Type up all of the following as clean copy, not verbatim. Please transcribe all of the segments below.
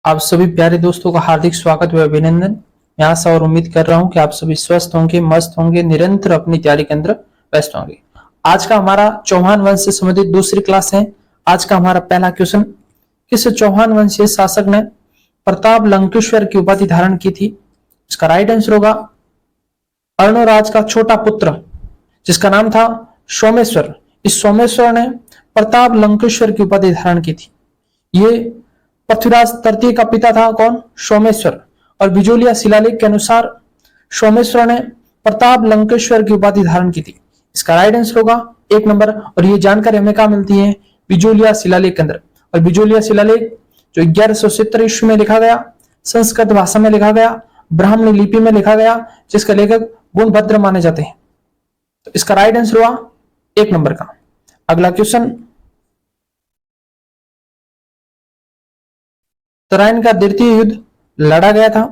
आप सभी प्यारे दोस्तों का हार्दिक स्वागत व अभिनंदन। मैं आशा और उम्मीद कर रहा हूं कि आप सभी स्वस्थ होंगे, मस्त होंगे, निरंतर अपनी तैयारी के अंदर व्यस्त होंगे। आज का हमारा चौहान वंश से संबंधित दूसरी क्लास है। आज का हमारा पहला क्वेश्चन, किस चौहान वंशीय शासक ने प्रताप लंकेश्वर की उपाधि धारण की थी? इसका राइट आंसर होगा अर्णोराज का छोटा पुत्र जिसका नाम था सोमेश्वर। इस सोमेश्वर ने प्रताप लंकेश्वर की उपाधि धारण की थी। ये पृथ्वीराज तृतीय का पिता था कौन? सोमेश्वर। और बिजोलिया शिलालेख के अनुसार सोमेश्वर ने प्रताप लंकेश्वर की उपाधि धारण की थी। इसका राइट आंसर होगा 1 नंबर। और ये जानकारी हमें कहां मिलती है? बिजोलिया शिलालेख के अंदर। और बिजोलिया शिलालेख जो 1170 ईस्वी में लिखा गया, संस्कृत भाषा में लिखा गया, ब्राह्मणी लिपि में लिखा गया, जिसका लेखक गुणभद्र माने जाते हैं। तो इसका राइट आंसर हुआ 1 नंबर का। अगला क्वेश्चन, तराइन का द्वितीय युद्ध लड़ा गया था।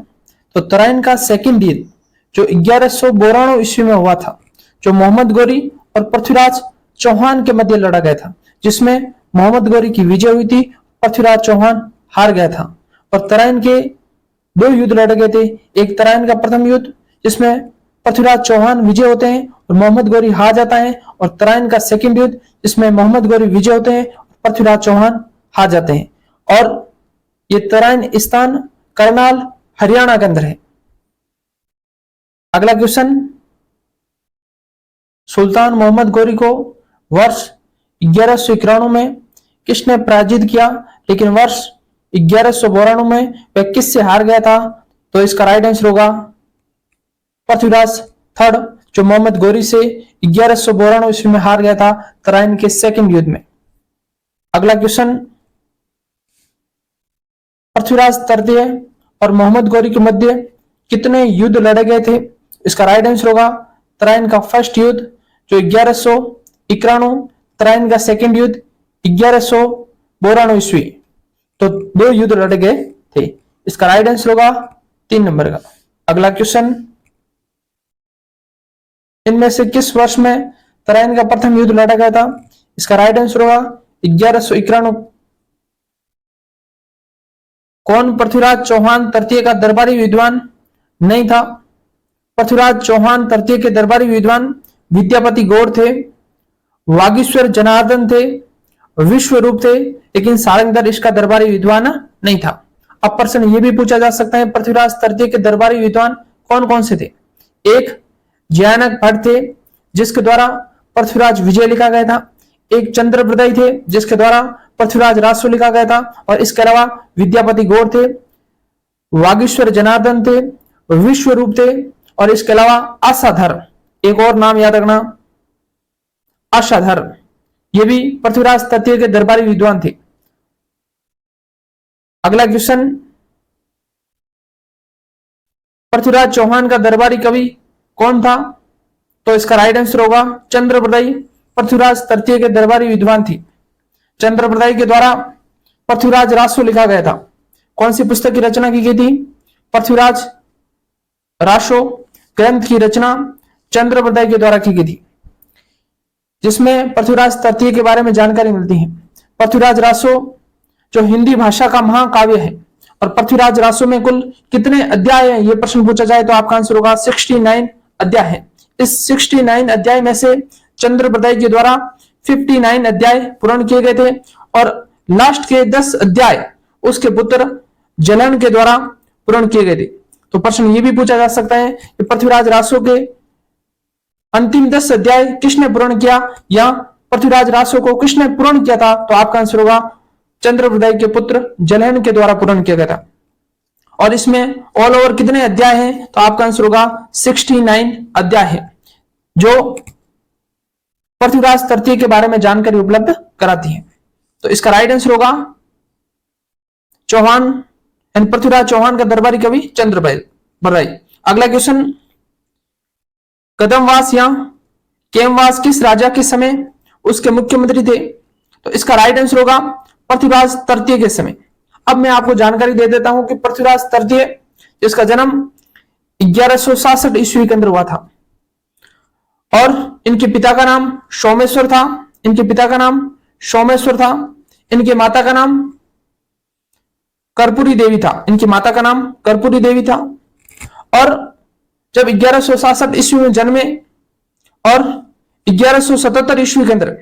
तो तराइन का सेकंड युद्ध जो 1192 ईस्वी में हुआ था, जो मोहम्मद गोरी और पृथ्वीराज चौहान के मध्य लड़ा गया था, जिसमें मोहम्मद गोरी की विजय हुई थी, पृथ्वीराज चौहान हार गया था। और तराइन के 2 युद्ध लड़े गए थे। एक तराइन का प्रथम युद्ध जिसमें पृथ्वीराज चौहान विजय होते हैं और मोहम्मद गोरी हार जाता है, और तराइन का सेकंड युद्ध जिसमें मोहम्मद गोरी विजय होते हैं और पृथ्वीराज चौहान हार जाते हैं। और ये तराइन स्थान करनाल हरियाणा के अंदर है। अगला क्वेश्चन, सुल्तान मोहम्मद गोरी को वर्ष 1191 में किसने पराजित किया, लेकिन वर्ष 1192 में वह किससे हार गया था? तो इसका राइट आंसर होगा पृथ्वीराज थर्ड, जो मोहम्मद गोरी से 1192 ईस्वी में हार गया था तराइन के सेकंड युद्ध में। अगला क्वेश्चन, पृथ्वीराज तृतीय और मोहम्मद गोरी के मध्य कितने युद्ध लड़े गए थे? इसका राइट आंसर होगा तराइन का फर्स्ट युद्ध जो 1191, तराइन का सेकंड युद्ध 1192 ईस्वी। तो 2 युद्ध लड़े गए थे। इसका राइट आंसर होगा 3 नंबर का। अगला क्वेश्चन, इनमें से किस वर्ष में तराइन का प्रथम युद्ध लड़ा गया था? इसका राइट आंसर होगा 1191। कौन पृथ्वीराज चौहान तृतीय का दरबारी विद्वान नहीं था? पृथ्वीराज चौहान तृतीय के दरबारी विद्वान विद्यापति गौड़ थे, वागीश्वर जनार्दन थे, विश्वरूप थे, लेकिन सारंगधर इसका दरबारी विद्वान नहीं था। अब प्रश्न ये भी पूछा जा सकता है, पृथ्वीराज तृतीय के दरबारी विद्वान कौन कौन से थे? एक जयानक भट्ट थे जिसके द्वारा पृथ्वीराज विजय लिखा गया था। एक चंद्रप्रदय थे जिसके द्वारा पृथ्वीराज रासो लिखा गया था। और इसके अलावा विद्यापति गौड़ थे, वागीश्वर जनार्दन थे, विश्वरूप थे, और इसके अलावा आशाधर, एक और नाम याद रखना, आशाधर, ये भी पृथ्वीराज तृतीय के दरबारी विद्वान थे। अगला क्वेश्चन, पृथ्वीराज चौहान का दरबारी कवि कौन था? तो इसका राइट आंसर होगा चंद्रप्रदय पृथ्वीराज तृतीय के दरबारी विद्वान थी। चंद्रप्रदय के द्वारा पृथ्वीराज रासो लिखा गया था। कौन सी पुस्तक की रचना की गई थी? पृथ्वीराज रासो ग्रंथ की रचना चंद्रप्रदय के द्वारा की गई थी, जिसमें पृथ्वीराज तृतीय के बारे में जानकारी मिलती है। पृथ्वीराज रासो जो हिंदी भाषा का महाकाव्य है। और पृथ्वीराज रासो में कुल कितने अध्याय हैं, यह प्रश्न पूछा जाए तो आपका आंसर होगा 69 अध्याय है। इस 69 अध्याय में से चंद्रप्रदय के द्वारा 59 अध्याय पूर्ण किए गए थे, और लास्ट के 10 अध्याय उसके पुत्र जलन के द्वारा पूर्ण किए गए थे। तो प्रश्न ये भी पूछा जा सकता है कि पृथ्वीराज रासो के अंतिम 10 अध्याय किसने पूर्ण किया, या पृथ्वीराज रासो को किसने पूर्ण किया था? तो आपका आंसर होगा चंद्रप्रदय के पुत्र जलन के द्वारा पूर्ण किया गया था। और इसमें ऑल ओवर कितने अध्याय हैं? तो आपका आंसर होगा 69 अध्याय है, जो पृथ्वीराज तृतीय के बारे में जानकारी उपलब्ध कराती है। तो इसका राइट आंसर होगा चौहान एंड पृथ्वीराज चौहान का दरबारी कवि चंद्रप्रदय। अगला क्वेश्चन, कदमवास या केमवास किस राजा के समय उसके मुख्यमंत्री थे? तो इसका राइट आंसर होगा पृथ्वीराज तृतीय के समय। अब मैं आपको जानकारी दे देता हूं कि पृथ्वीराज तृतीय जिसका जन्म 1166 ईस्वी के अंदर हुआ था, और इनके पिता का नाम सोमेश्वर था। इनके पिता का नाम सोमेश्वर था। इनके माता का नाम कर्पूरी देवी था, इनकी माता का नाम कर्पूरी देवी था। और जब 1167 ईस्वी में जन्मे और 1177 ईस्वी के अंदर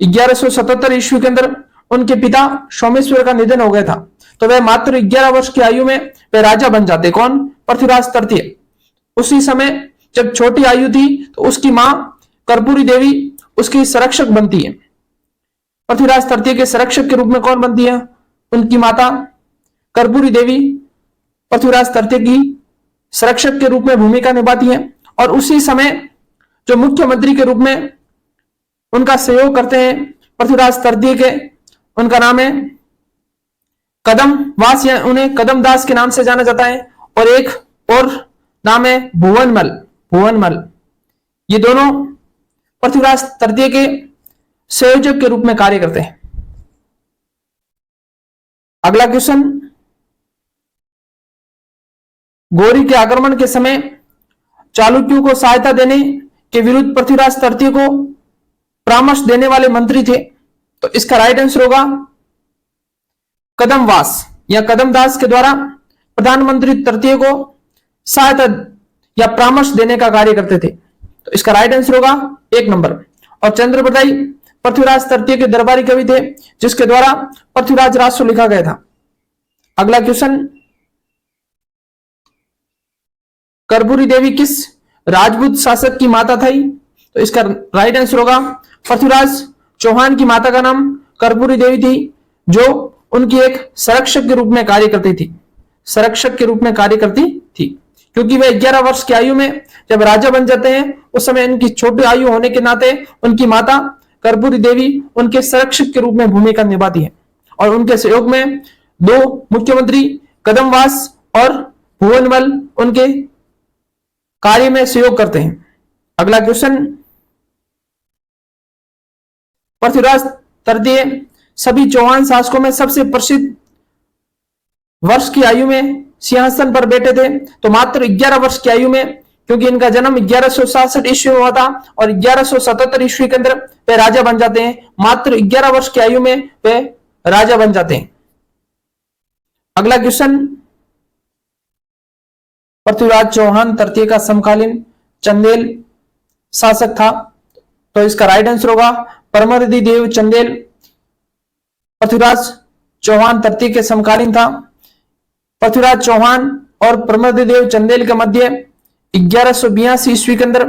1177 ईस्वी के अंदर उनके पिता सोमेश्वर का निधन हो गया था, तो वह मात्र 11 वर्ष की आयु में वे राजा बन जाते। कौन? पृथ्वीराज तृतीय। उसी समय जब छोटी आयु थी तो उसकी मां कर्पूरी देवी उसकी संरक्षक बनती है। पृथ्वीराज तृतीय के संरक्षक के रूप में कौन बनती है? उनकी माता कर्पूरी देवी पृथ्वीराज तृतीय की संरक्षक के रूप में भूमिका निभाती है। और उसी समय जो मुख्यमंत्री के रूप में उनका सहयोग करते हैं पृथ्वीराज तृतीय के, उनका नाम है कदम वास, या उन्हें कदम दास के नाम से जाना जाता है। और एक और नाम है भुवनमल। भुवनमल, ये दोनों पृथ्वीराज तृतीय के संयोजक के रूप में कार्य करते हैं। अगला क्वेश्चन, गौरी के आक्रमण के समय चालुक्यों को सहायता देने के विरुद्ध पृथ्वीराज तृतीय को परामर्श देने वाले मंत्री थे, तो इसका राइट आंसर होगा कदमवास या कदमदास के द्वारा प्रधानमंत्री तृतीय को सहायता या परामर्श देने का कार्य करते थे, तो इसका राइट आंसर होगा 1 नंबर। और चंद्रप्रदाई पृथ्वीराज तृतीय के दरबारी कवि थे जिसके द्वारा पृथ्वीराज राजस्व लिखा गया था। अगला क्वेश्चन, कर्पूरी देवी किस राजपूत शासक की माता थी? तो इसका राइट आंसर होगा पृथ्वीराज चौहान की माता का नाम कर्पूरी देवी थी, जो उनकी एक संरक्षक के रूप में कार्य करती थी। संरक्षक के रूप में कार्य करती थी क्योंकि वे 11 वर्ष की आयु में जब राजा बन जाते हैं उस समय इनकी छोटी आयु होने के नाते उनकी माता कर्पूरी देवी उनके संरक्षक के रूप में भूमिका निभाती है। और उनके सहयोग में 2 मुख्यमंत्री कदमवास और भुवनमल उनके कार्य में सहयोग करते हैं। अगला क्वेश्चन, पृथ्वीराज तृतीय सभी चौहान शासकों में सबसे प्रसिद्ध वर्ष की आयु में सिंहासन पर बैठे थे, तो मात्र 11 वर्ष की आयु में, क्योंकि इनका जन्म 1167 ईस्वी में हुआ था और 1177 ईस्वी के अंदर वे राजा बन जाते हैं। मात्र 11 वर्ष की आयु में वे राजा बन जाते हैं। अगला क्वेश्चन, पृथ्वीराज चौहान तृतीय का समकालीन चंदेल शासक था, तो इसका राइट आंसर होगा परमर्दी देव चंदेल पृथ्वीराज चौहान तृतीय के समकालीन था। पृथ्वीराज चौहान और परमर्दी देव चंदेल के मध्य 1182 ईस्वी के अंदर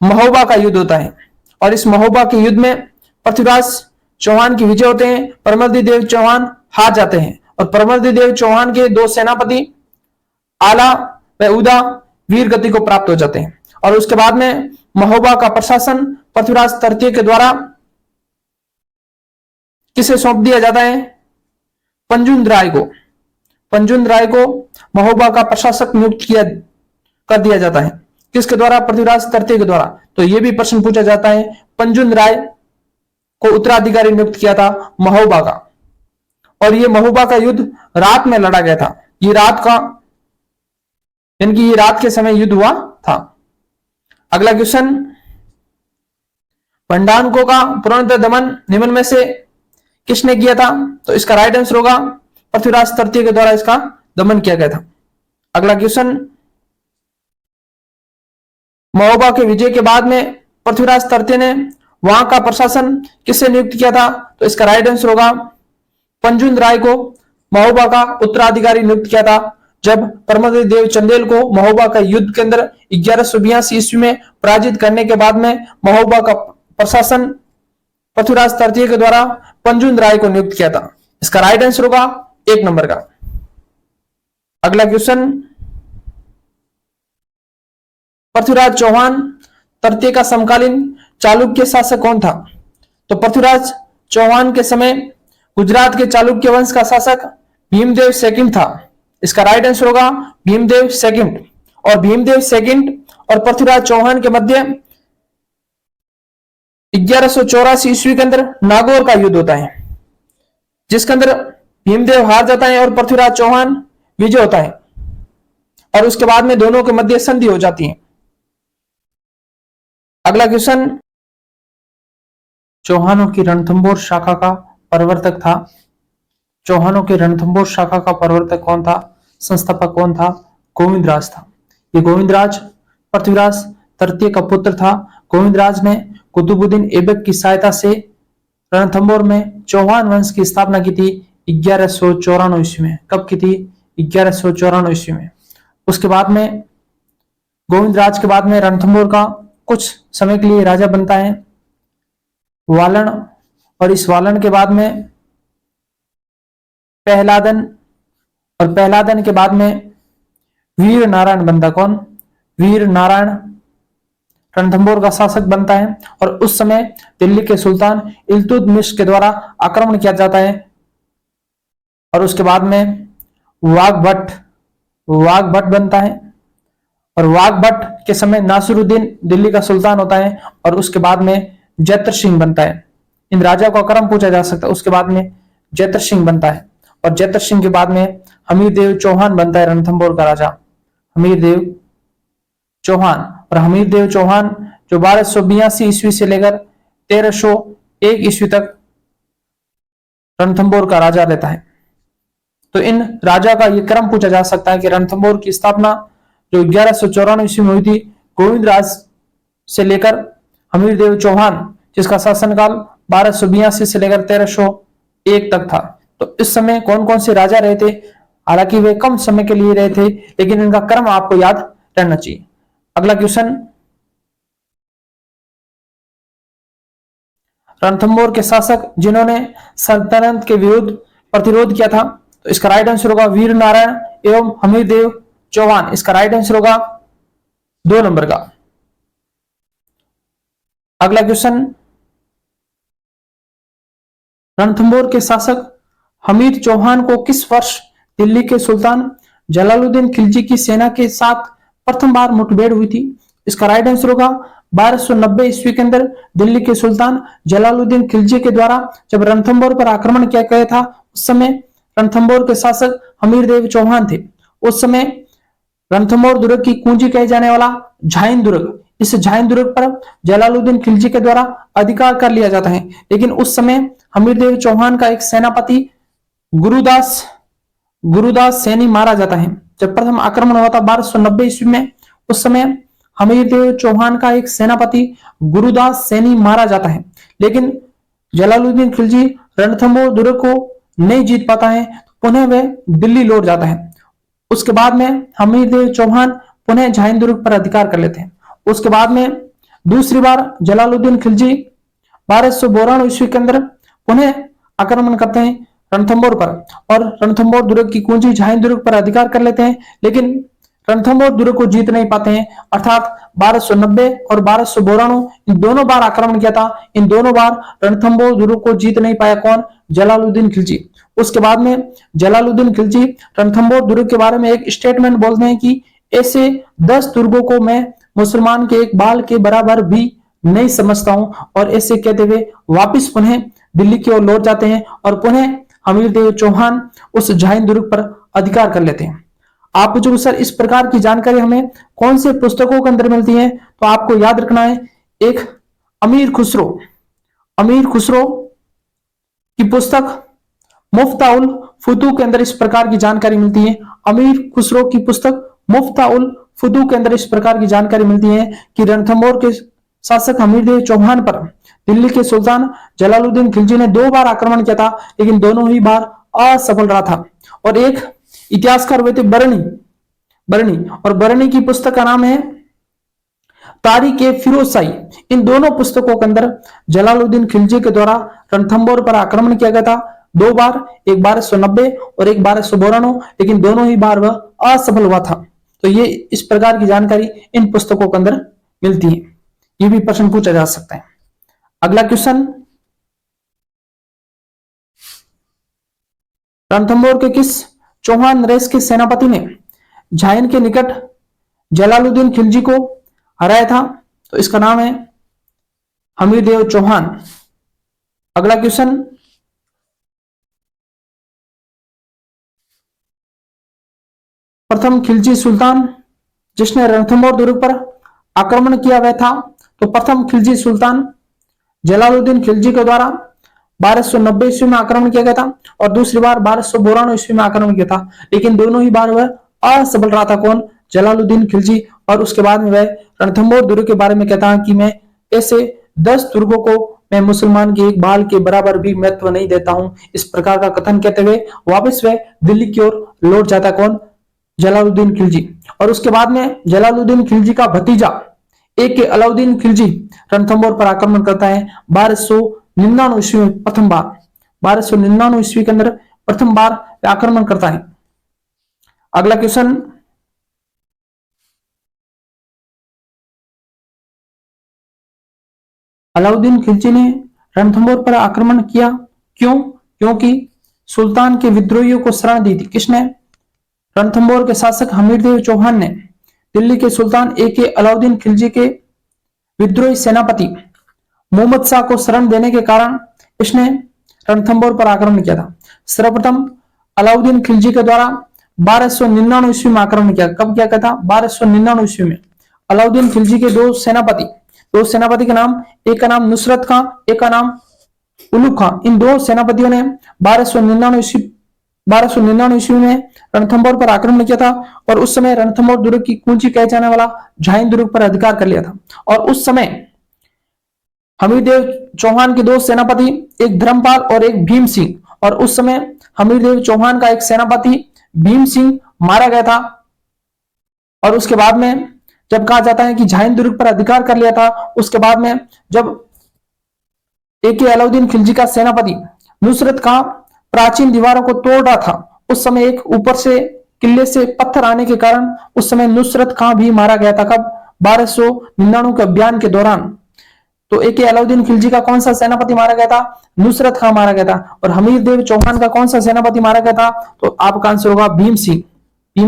महोबा का युद्ध होता है और इस महोबा के युद्ध में पृथ्वीराज चौहान की विजय होते हैं, परमर्दी देव चौहान हार जाते हैं और परमर्दी देव चौहान के 2 सेनापति आला व उदा वीर गति को प्राप्त हो जाते हैं। और उसके बाद में महोबा का प्रशासन पृथ्वीराज तृतीय के द्वारा किसे सौंप दिया जाता है? पंजुंद राय को। पंजुंद राय को महोबा का प्रशासक नियुक्त कर दिया जाता है। किसके द्वारा? पृथ्वीराज तृतीय के द्वारा। तो यह भी प्रश्न पूछा जाता है, पंजुंद राय को उत्तराधिकारी नियुक्त किया था महोबा का, और यह महोबा का युद्ध रात में लड़ा गया था। ये रात का, यानी ये रात के समय युद्ध हुआ था। अगला क्वेश्चन, पंडानको का पुनः दमन निम्न में से किसने किया था? तो इसका राइट आंसर होगा पृथ्वीराज तृतीय के द्वारा इसका दमन किया गया था। अगला क्वेश्चन, महोबा के विजय के बाद में पृथ्वीराज तृतीय ने वहां का प्रशासन किससे नियुक्त किया था? तो इसका राइट आंसर होगा पंजुंद राय को महोबा का उत्तराधिकारी नियुक्त किया था। जब परमर्दी देव चंदेल को महोबा का युद्ध के अंदर 1182 ईस्वी में पराजित करने के बाद में महोबा का प्रशासन पृथ्वीराज तृतीय के द्वारा पंजुंद राय को नियुक्त किया था। इसका राइट आंसर होगा 1 नंबर का। अगला क्वेश्चन, पृथ्वीराज चौहान तृतीय का समकालीन चालुक्य शासक कौन था? तो पृथ्वीराज चौहान के समय गुजरात के चालुक्य वंश का शासक भीमदेव सेकंड था। इसका राइट आंसर होगा भीमदेव सेकंड। और भीमदेव सेकंड और पृथ्वीराज चौहान के मध्य 1184 ईस्वी के अंदर नागौर का युद्ध होता है, जिसके अंदर भीमदेव हार जाता है और पृथ्वीराज चौहान विजय होता है, और उसके बाद में दोनों के मध्य संधि हो जाती है। अगला क्वेश्चन, चौहानों की रणथंभौर शाखा का प्रवर्तक था। चौहानों के रणथंभौर शाखा का प्रवर्तक कौन था, संस्थापक कौन था? गोविंदराज था। ये गोविंदराज पृथ्वीराज तृतीय का पुत्र था। गोविंदराज ने कुतुबुद्दीन ऐबक की सहायता से रणथंभौर में चौहान वंश की स्थापना की थी 1194 ईस्वी में। कब की थी? 1194 ईस्वी में। उसके बाद में गोविंदराज के बाद में रणथंभौर का कुछ समय के लिए राजा बनता है वालन, और इस वालन के बाद में पहलादन, और पहलादन के बाद में वीर नारायण बनता। कौन? वीर नारायण रणथंभौर का शासक बनता है। और उस समय दिल्ली के सुल्तान इल्तुतमिश के द्वारा आक्रमण किया जाता है। और उसके बाद में वाघभट्ट बनता है, और वाघभट्ट के समय नासिरुद्दीन दिल्ली का सुल्तान होता है। और उसके बाद में जैत्र सिंह बनता है। इन राजा का क्रम पूछा जा सकता है। उसके बाद में जैत्र सिंह बनता है, और जैत्र सिंह के बाद में हमीरदेव चौहान बनता है रणथंभौर का राजा, हमीरदेव चौहान। और हमीरदेव चौहान जो 1282 ईस्वी से लेकर 1301 ईस्वी तक रणथंभौर का राजा रहता है। तो इन राजा का यह क्रम पूछा जा सकता है कि रणथंभौर की स्थापना जो 1194 ईस्वी में हुई थी गोविंदराज से लेकर हमीरदेव चौहान, जिसका शासनकाल 1282 से लेकर 1301 तक था। तो इस समय कौन कौन से राजा रहे थे? हालांकि वे कम समय के लिए रहे थे, लेकिन इनका क्रम आपको याद रहना चाहिए। अगला क्वेश्चन, रणथंभौर के शासक जिन्होंने सल्तनत के विरुद्ध प्रतिरोध किया था, तो इसका राइट आंसर होगा वीर नारायण एवं हमीरदेव चौहान। इसका राइट आंसर होगा 2 नंबर का। अगला क्वेश्चन, रणथंभौर के शासक हमीर चौहान को किस वर्ष दिल्ली के सुल्तान जलालुद्दीन खिलजी की सेना के साथ प्रथम बार मुठभेड़ हुई थी? इसका राइट आंसर होगा 1290 ईस्वी के अंदर दिल्ली के सुल्तान जलालुद्दीन खिलजी के द्वारा जब रणथंभौर पर आक्रमण किया गया था, उस समय रणथंभौर के शासक हमीरदेव चौहान थे। उस समय रणथंभौर दुर्ग की कुंजी कहे जाने वाला झाइन दुर्ग, इस झाइन दुर्ग पर जलालुद्दीन खिलजी के द्वारा अधिकार कर लिया जाता है। लेकिन उस समय हमीरदेव चौहान का एक सेनापति गुरुदास सैनी मारा जाता है। जब प्रथम आक्रमण हुआ था 1290 ईस्वी में, उस समय हमीरदेव चौहान का एक सेनापति गुरुदास सैनी मारा जाता है। लेकिन जलालुद्दीन खिलजी रणथंभौर दुर्ग को नहीं जीत पाता है, पुनः वह दिल्ली लौट जाता है। उसके बाद में हमीरदेव चौहान पुनः झाइन दुर्ग पर अधिकार कर लेते हैं। उसके बाद में दूसरी बार जलालुद्दीन खिलजी 1292 ईस्वी के अंदर पुनः आक्रमण करते हैं रणथंभौर पर, और रणथंभौर दुर्ग की कुंजी झाइन दुर्ग पर अधिकार कर लेते हैं। लेकिन रणथंभौर दुर्ग को जीत नहीं पाते हैं, अर्थात 1290 और 1292 इन दोनों बार आक्रमण किया था। इन दोनों बार रणथंभौर दुर्ग को जीत नहीं पाया। कौन? जलालुद्दीन खिलजी। उसके बाद में जलालुद्दीन खिलजी रणथंभौर दुर्ग के बारे में एक स्टेटमेंट बोलते हैं कि ऐसे 10 दुर्गों को मैं मुसलमान के एक बाल के बराबर भी नहीं समझता हूं, और ऐसे कहते हुए वापिस पुनः दिल्ली की ओर लौट जाते हैं और पुनः हमीरदेव चौहान उस झाइन दुर्ग पर अधिकार कर लेते हैं। आप पूछोगे सर इस प्रकार की जानकारी हमें कौन से पुस्तकों के अंदर मिलती है? तो आपको याद रखना है, एक अमीर खुसरो की पुस्तक मुफ्ताउल फुतू के अंदर इस प्रकार की जानकारी मिलती है। अमीर खुसरो की पुस्तक मुफ्ताउल फुतू के अंदर इस प्रकार की जानकारी मिलती है कि रणथंभौर के शासक हमीरदेव चौहान पर दिल्ली के सुल्तान जलालुद्दीन खिलजी ने 2 बार आक्रमण किया था, लेकिन दोनों ही बार असफल रहा था। और एक इतिहासकार हुए थे बरनी, और बरनी की पुस्तक का नाम है तारीख-ए-फिरोजशाही। इन दोनों पुस्तकों के अंदर जलालुद्दीन खिलजी के द्वारा रणथंभौर पर आक्रमण किया गया था 2 बार, एक 1290 और एक 1292, लेकिन दोनों ही बार वह असफल हुआ था। तो ये इस प्रकार की जानकारी इन पुस्तकों के अंदर मिलती है। ये भी प्रश्न पूछा जा सकता है। अगला क्वेश्चन, रणथंभौर के किस चौहान नरेश के सेनापति ने झाइन के निकट जलालुद्दीन खिलजी को हराया था? तो इसका नाम है हमीरदेव चौहान। अगला क्वेश्चन, प्रथम खिलजी सुल्तान जिसने रणथंभौर दुर्ग पर आक्रमण किया हुआ था, तो प्रथम खिलजी सुल्तान जलालुद्दीन खिलजी के द्वारा 1290 ईस्वी में आक्रमण किया गया था और दूसरी बार 1292 ईस्वी में आक्रमण किया था, लेकिन दोनों ही बार वह असफल रहा था। कौन? जलालुद्दीन खिलजी। और उसके बाद में वह रणथंभौर दुर्ग के बारे में कहता है कि मैं ऐसे 10 दुर्गों को मैं मुसलमान के एक बाल के बराबर भी महत्व नहीं देता हूं। इस प्रकार का कथन कहते हुए वापस वह दिल्ली की ओर लौट जाता। कौन? जलालुद्दीन खिलजी। और उसके बाद में जलालुद्दीन खिलजी का भतीजा एक अलाउद्दीन खिलजी रणथंभौर पर आक्रमण करता है 1299 ईस्वी में प्रथम बार। 1299 ईस्वी के अंदर प्रथम बार आक्रमण करता है। अगला क्वेश्चन, अलाउद्दीन खिलजी ने रणथंभौर पर आक्रमण किया क्यों? क्योंकि सुल्तान के विद्रोहियों को शरण दी थी। किसने? रणथंभौर के शासक हमीरदेव चौहान ने दिल्ली के सुल्तान ए अलाउद्दीन खिलजी के विद्रोही सेनापति मोहम्मद शाह को शरण देने के कारण इसने रणथंभौर पर आक्रमण किया था। सर्वप्रथम अलाउद्दीन खिलजी के द्वारा 1299 ईस्वी में आक्रमण किया। कब किया था? 1299 ईस्वी में। अलाउद्दीन खिलजी के दो सेनापति के नाम, एक का नाम नुसरत खां, एक का नाम उलुग खां। इन दो सेनापतियों ने 1299 ईस्वी में रणथंभौर पर आक्रमण किया था और उस समय रणथंभौर दुर्ग की कुंजी कहे जाने वाला झाइन दुर्ग पर अधिकार कर लिया था। और उस समय हमीरदेव चौहान के दो सेनापति, एक धर्मपाल और एक भीम सिंह, और उस समय हमीरदेव चौहान का एक सेनापति भीम सिंह मारा गया था। और उसके बाद में जब कहा जाता है कि झाइन दुर्ग पर अधिकार कर लिया था, उसके बाद में जब ए अलाउद्दीन खिलजी का सेनापति नुसरत खां प्राचीन दीवारों को तोड़ रहा था, उस समय एक ऊपर से किले से पत्थर आने के कारण उस समय नुसरत खां भी मारा गया था। कब? 1299 के अभियान के दौरान। तो ए अलाउद्दीन खिलजी का कौन सा सेनापति मारा गया था? नुसरत खां मारा गया था। और हमीरदेव चौहान का कौन सा सेनापति मारा गया था? तो आपका आंसर होगा भीम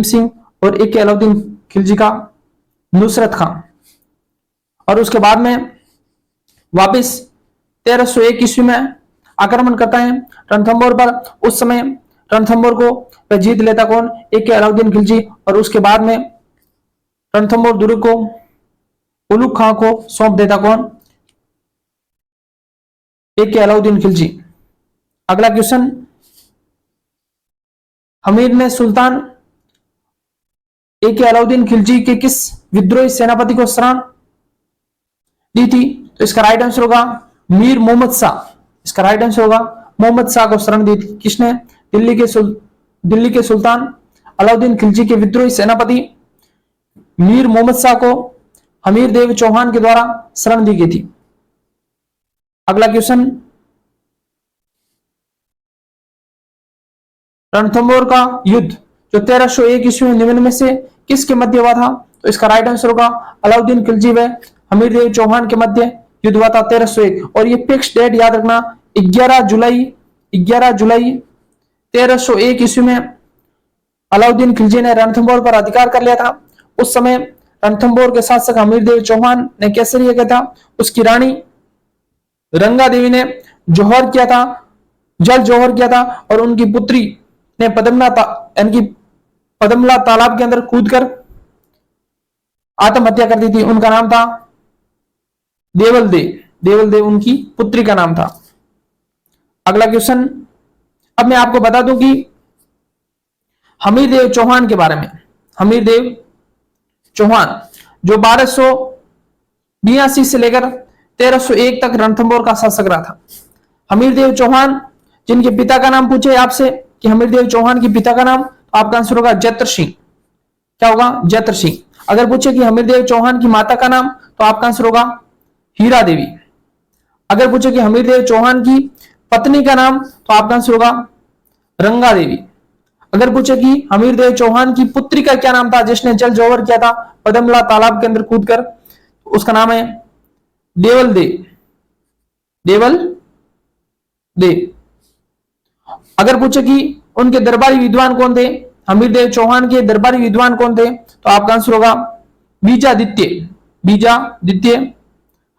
सिंह और ए अलाउद्दीन खिलजी का नुसरत खां। और उसके बाद में वापिस 1301 ईस्वी में आक्रमण करता है रणथंभौर पर। उस समय रणथंभौर को जीत लेता कौन? ए अलाउद्दीन खिलजी। और उसके बाद में रणथंभौर दुर्ग को उलुग खां को सौंप देता कौन? ए अलाउद्दीन खिलजी। अगला क्वेश्चन, हमीर ने सुल्तान ए अलाउद्दीन खिलजी के किस विद्रोही सेनापति को शरण दी थी? तो इसका राइट आंसर होगा मीर मोहम्मद शाह। इसका राइट आंसर होगा मोहम्मद शाह को शरण दी थी। किसने? दिल्ली के सुल्तान अलाउद्दीन खिलजी के विद्रोही सेनापति मीर मोहम्मद शाह को हमीरदेव चौहान के द्वारा शरण दी गई थी। अगला क्वेश्चन, रणथंभौर का युद्ध जो 1301 ईस्वी में निम्न में से किसके मध्य हुआ था? तो इसका राइट आंसर होगा अलाउद्दीन खिलजी व हमीरदेव चौहान के मध्य युद्ध हुआ था 1301। और ये फिक्स डेट याद रखना, 11 जुलाई 1301 ईस्वी में अलाउद्दीन खिलजी ने रणथंभौर पर अधिकार कर लिया था। उस समय रणथंभौर के शासक हमीरदेव चौहान ने केसरिया किया था। उसकी रानी रंगा देवी ने जौहर किया था, जल जौहर किया था, और उनकी पुत्री ने पदमला तालाब के अंदर कूदकर आत्महत्या कर दी थी। उनका नाम था देवल देव उनकी पुत्री का नाम था। अगला क्वेश्चन, अब मैं आपको बता दूं कि हमीरदेव चौहान के बारे में। हमीरदेव चौहान जो 1282 से लेकर 1301 तक रणथंभौर का शासक रहा था। हमीरदेव चौहान जिनके पिता का नाम पूछे आपसे कि हमीरदेव चौहान के पिता का नाम, तो आपका आंसर होगा जत्र सिंह। क्या होगा? जत्र सिंह। अगर पूछे कि हमीरदेव चौहान की माता का नाम, तो आपका आंसर होगा हीरा देवी। अगर पूछे कि हमीरदेव चौहान की पत्नी का नाम, तो आपका आंसर होगा रंगा देवी। अगर पूछे कि हमीरदेव चौहान की पुत्री का क्या नाम था जिसने जल जौहर किया था पदमला तालाब के अंदर कूदकर, उसका नाम है देवल देव। अगर पूछे कि उनके दरबारी विद्वान कौन थे, हमीरदेव चौहान के दरबारी विद्वान कौन थे, तो आपका आंसर होगा बीजादित्य।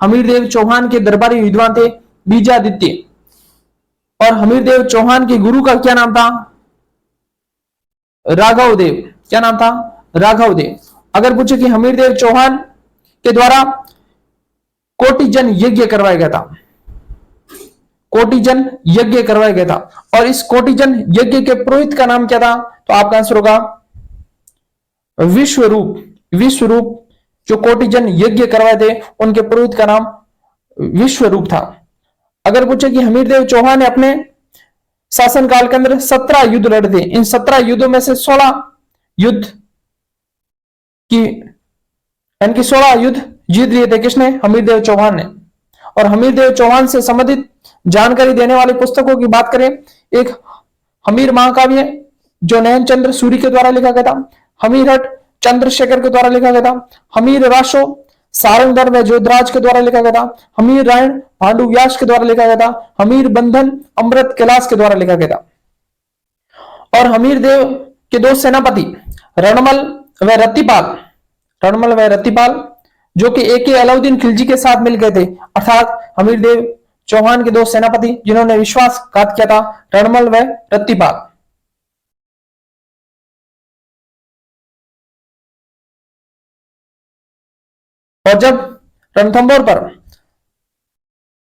हमीरदेव चौहान के दरबारी विद्वान थे बीजादित्य। और हमीरदेव चौहान के गुरु का क्या नाम था? राघव देव। क्या नाम था? राघव देव। अगर पूछे कि हमीरदेव चौहान के द्वारा कोटि जन यज्ञ करवाया गया था, कोटिजन यज्ञ करवाया गया था। और इस कोटिजन यज्ञ के पुरोहित का नाम क्या था? तो आपका आंसर होगा विश्वरूप। विश्वरूप जो कोटिजन यज्ञ करवाए थे उनके पुरोहित का नाम विश्वरूप था। अगर पूछे कि हमीरदेव चौहान ने अपने शासनकाल के अंदर 17 युद्ध लड़े थे, इन 17 युद्धों में से 16 युद्ध की यानी 16 युद्ध जीत लिए थे। किसने? हमीरदेव चौहान ने। और हमीरदेव चौहान से संबंधित जानकारी देने वाली पुस्तकों की बात करें, एक हमीर महाकाव्य जो नयन चंद्र सूरी के द्वारा लिखा गया था, हमीरहट चंद्रशेखर के द्वारा लिखा गया था, हमीर राशो सारंगधर व जोधराज के द्वारा लिखा गया था, हमीर रायण पांडु व्यास के द्वारा लिखा गया था, हमीर बंधन अमृत कैलाश के द्वारा लिखा गया था। और हमीर देव के दो सेनापति रणमल व रत्तीपाल, रणमल व रत्तीपाल जो कि एके अलाउद्दीन खिलजी के साथ मिल गए थे, अर्थात हमीर देव चौहान के दो सेनापति जिन्होंने विश्वासघात किया था, रणमल व रत्तीपाल। और जब रणथंभौर पर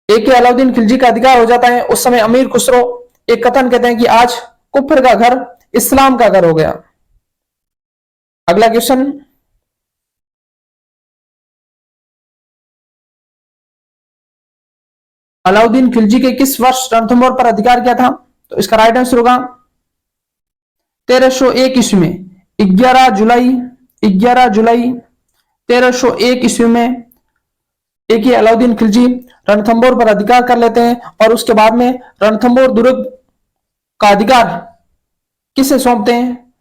एके अलाउद्दीन खिलजी का अधिकार हो जाता है, उस समय अमीर खुसरो एक कथन कहते हैं कि आज कुफर का घर इस्लाम का घर हो गया। अगला क्वेश्चन, अलाउद्दीन खिलजी के किस वर्ष रणथंभौर पर अधिकार किया था? तो इसका राइट आंसर होगा 1301 ईस्वी में। 11 जुलाई 1301 ईस्वी में एके अलाउद्दीन खिलजी रणथंभौर पर अधिकार कर लेते हैं। और उसके बाद में रणथंभौर दुर्ग का अधिकार किसे सौंपते हैं?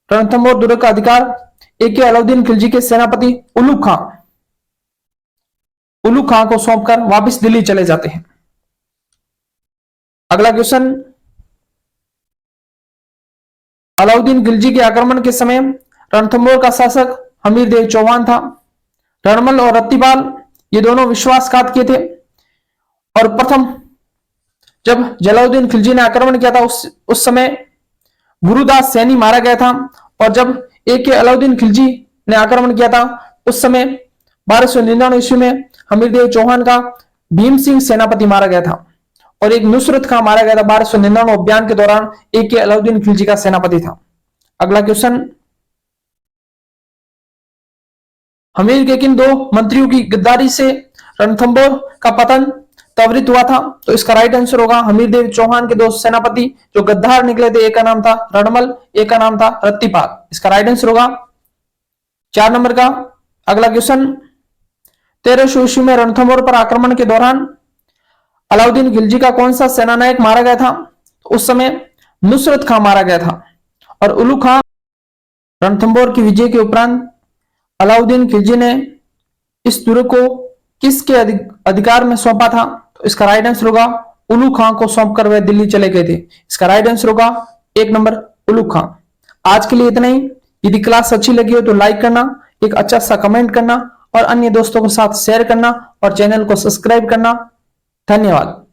रणथंभौर दुर्ग का अधिकार एके अलाउद्दीन खिलजी के सेनापति उलुग खां को सौंपकर वापस दिल्ली चले जाते हैं। अगला क्वेश्चन, अलाउद्दीन खिलजी के आक्रमण के समय रणथंभौर का शासक हमीरदेव चौहान था। रणमल और रत्तीपाल ये दोनों विश्वासघात किए थे। और प्रथम जब जलालुद्दीन खिलजी ने आक्रमण किया था उस समय गुरुदास सैनी मारा गया था। और जब एके अलाउद्दीन खिलजी ने आक्रमण किया था उस समय 1299 ईस्वी में हमीरदेव चौहान का भीम सिंह सेनापति मारा गया था। और एक नुसरत खां मारा गया था 1299 अभियान के दौरान, एके अलाउद्दीन खिलजी का सेनापति था। अगला क्वेश्चन, हमीर के किन दो मंत्रियों की गद्दारी से रणथंभौर का पतन त्वरित हुआ था? तो इसका राइट आंसर होगा हमीरदेव चौहान के दो सेनापति जो गद्दार निकले थे, एक का नाम था रणमल, एक का नाम था रत्तीपाल। इसका राइट आंसर होगा 4 नंबर का। अगला क्वेश्चन, 1300 ईस्वी में रणथंभौर पर आक्रमण के दौरान अलाउद्दीन खिलजी का कौन सा सेनानायक मारा गया था? तो उस समय नुसरत खां मारा गया था। और उलुग खां रणथंभौर की विजय के उपरांत अलाउद्दीन खिलजी ने इस दुर्ग को किसके अधिकार में सौंपा था? तो इसका राइट आंसर होगा उलुग खां को सौंपकर वे दिल्ली चले गए थे। इसका राइट आंसर होगा 1 नंबर उलुग खां। आज के लिए इतना ही। यदि क्लास अच्छी लगी हो तो लाइक करना, एक अच्छा सा कमेंट करना और अन्य दोस्तों के साथ शेयर करना और चैनल को सब्सक्राइब करना। धन्यवाद।